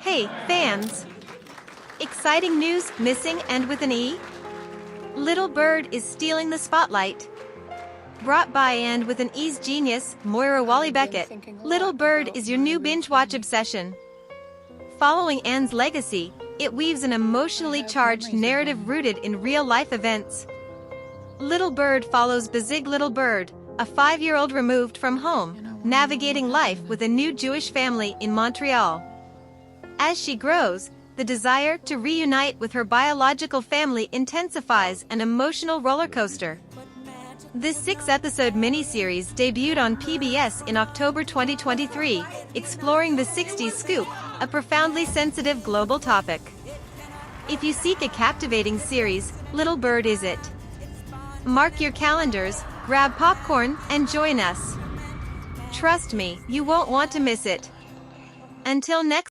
Hey, fans! Exciting news, missing and with an E? Little Bird is stealing the spotlight. Brought by and with an E's genius, Moira Walley-Beckett, Little Bird is your new binge-watch obsession. Following Anne's legacy, it weaves an emotionally charged narrative rooted in real-life events. Little Bird follows Bazig Little Bird, a 5-year-old removed from home, navigating life with a new Jewish family in Montreal. As she grows, the desire to reunite with her biological family intensifies, an emotional roller coaster. This 6-episode miniseries debuted on PBS in October 2023, exploring the 60s scoop, a profoundly sensitive global topic. If you seek a captivating series, Little Bird is it. Mark your calendars, grab popcorn, and join us. Trust me, you won't want to miss it. Until next